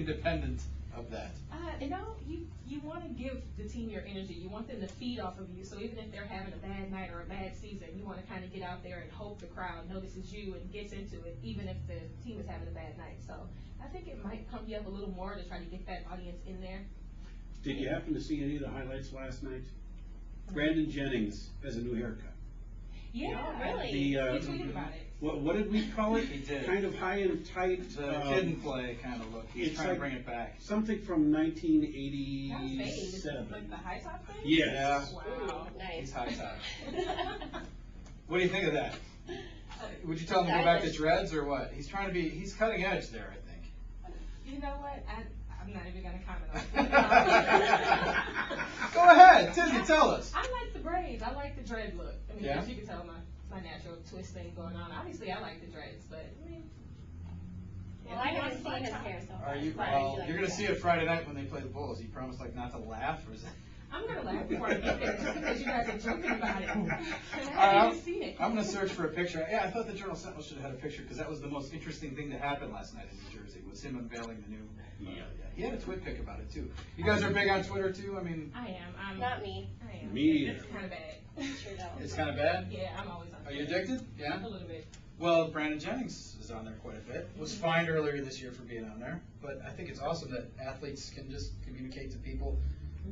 independent of that? You want to give the team your energy. You want them to feed off of you. So even if they're having a bad night or a bad season, you want to kind of get out there and hope the crowd notices you and gets into it, even if the team is having a bad night. So I think it might pump you up a little more to try to get that audience in there. Did you happen to see any of the highlights last night? Brandon Jennings has a new haircut. Yeah, really? He tweeted about it. What did we call it? He did. Kind of high and tight. The kid and play kind of look. He's trying to bring it back. Something from 1987. Like the high top thing? Yes. Wow. Nice. He's high top. What do you think of that? Would you tell him to go back to dreads or what? He's trying to be, he's cutting edge there, I think. You know what? I'm not even going to comment on it. Go ahead, Tizzy, tell us. I like the braids. I like the dread look. I mean, Yeah? as you can tell, my natural twist thing going on. Obviously, I like the dreads, but I mean. Well, I haven't seen his hair so far. Are you? Well, you're going to see it Friday night when they play the Bulls. You promised like not to laugh, or is it? I'm going to laugh before I get there just because you guys are joking about it. And I haven't even seen it. I'm going to search for a picture. Yeah, I thought the Journal Sentinel should have had a picture because that was the most interesting thing that happened last night in New Jersey was him unveiling the new. He had a twit pic about it too. You guys are big on Twitter too? I mean. I am. Not me. I am. Me It's kind of bad. Sure don't. It's kind of bad? Yeah, I'm always on. Are you addicted? Yeah? A little bit. Well, Brandon Jennings is on there quite a bit. Was fined earlier this year for being on there. But I think it's awesome that athletes can just communicate to people.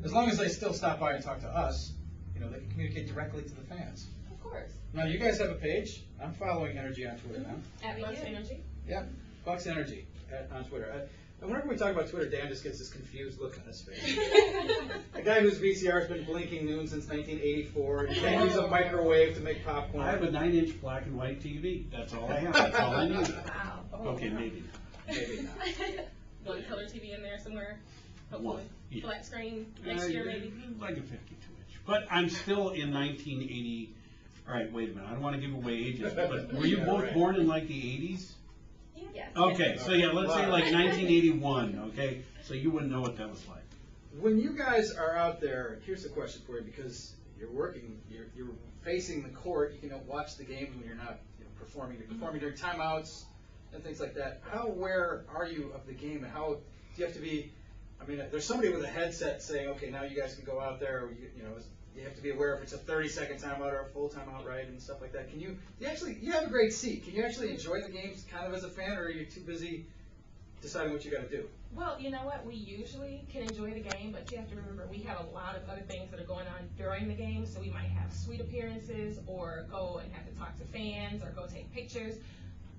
As long as they still stop by and talk to us, they can communicate directly to the fans. Of course. Now, you guys have a page. I'm following Energee on Twitter now. At Bucks Energy. Yep, Bucks Energee on Twitter. And whenever we talk about Twitter, Dan just gets this confused look on his face. A guy whose VCR has been blinking noon since 1984. He can't use a microwave to make popcorn. I have a 9-inch black and white TV. That's all I have. That's all I need. Wow. Okay, maybe. Maybe not. One color TV in there somewhere. One. Hopefully. Yeah. Flat screen next year maybe. Like a 52-inch. But I'm still in 1980. All right, wait a minute. I don't want to give away ages, but were you both born in like the 80s? Yes. Okay, so yeah, let's say like 1981, okay? So you wouldn't know what that was like. When you guys are out there, here's the question for you, because you're working, you're facing the court, you can watch the game when you're not performing. You're performing during timeouts and things like that. How aware are you of the game, and how do you have to be? I mean, there's somebody with a headset saying, okay, now you guys can go out there. You have to be aware if it's a 30-second timeout or a full timeout, right, and stuff like that. Can you have a great seat. Can you actually enjoy the games kind of as a fan, or are you too busy deciding what you got to do? Well, you know what? We usually can enjoy the game, but you have to remember we have a lot of other things that are going on during the game. So we might have suite appearances, or go and have to talk to fans, or go take pictures.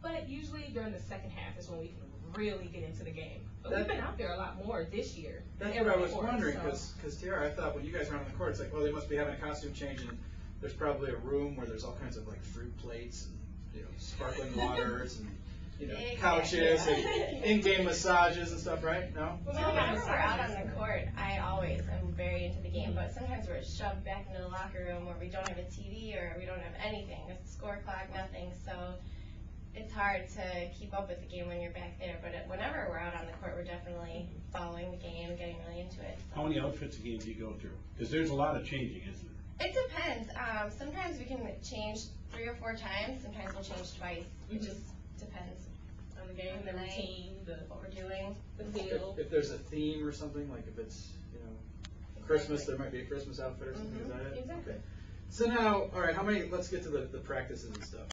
But usually during the second half is when we can really get into the game. But we've been out there a lot more this year. That's what I was wondering, because Tiara, I thought when you guys are on the court, it's like, well, they must be having a costume change, and there's probably a room where there's all kinds of like fruit plates and sparkling waters and couches and in-game massages and stuff, right? No? Well, whenever we're out on the court, I always am very into the game, but sometimes we're shoved back into the locker room where we don't have a TV or we don't have anything, a score clock, nothing. So it's hard to keep up with the game when you're back there, but whenever we're out on the court, we're definitely following the game, getting really into it. So. How many outfits a game do you go through? Because there's a lot of changing, isn't there? It depends. Sometimes we can change 3 or 4 times. Sometimes we'll change twice. It just depends On the game, the routine, what we're doing. the feel. If there's a theme or something, like if it's Christmas, there might be a Christmas outfit or something. Is that it? Exactly. Okay. So now, all right, let's get to the practices and stuff.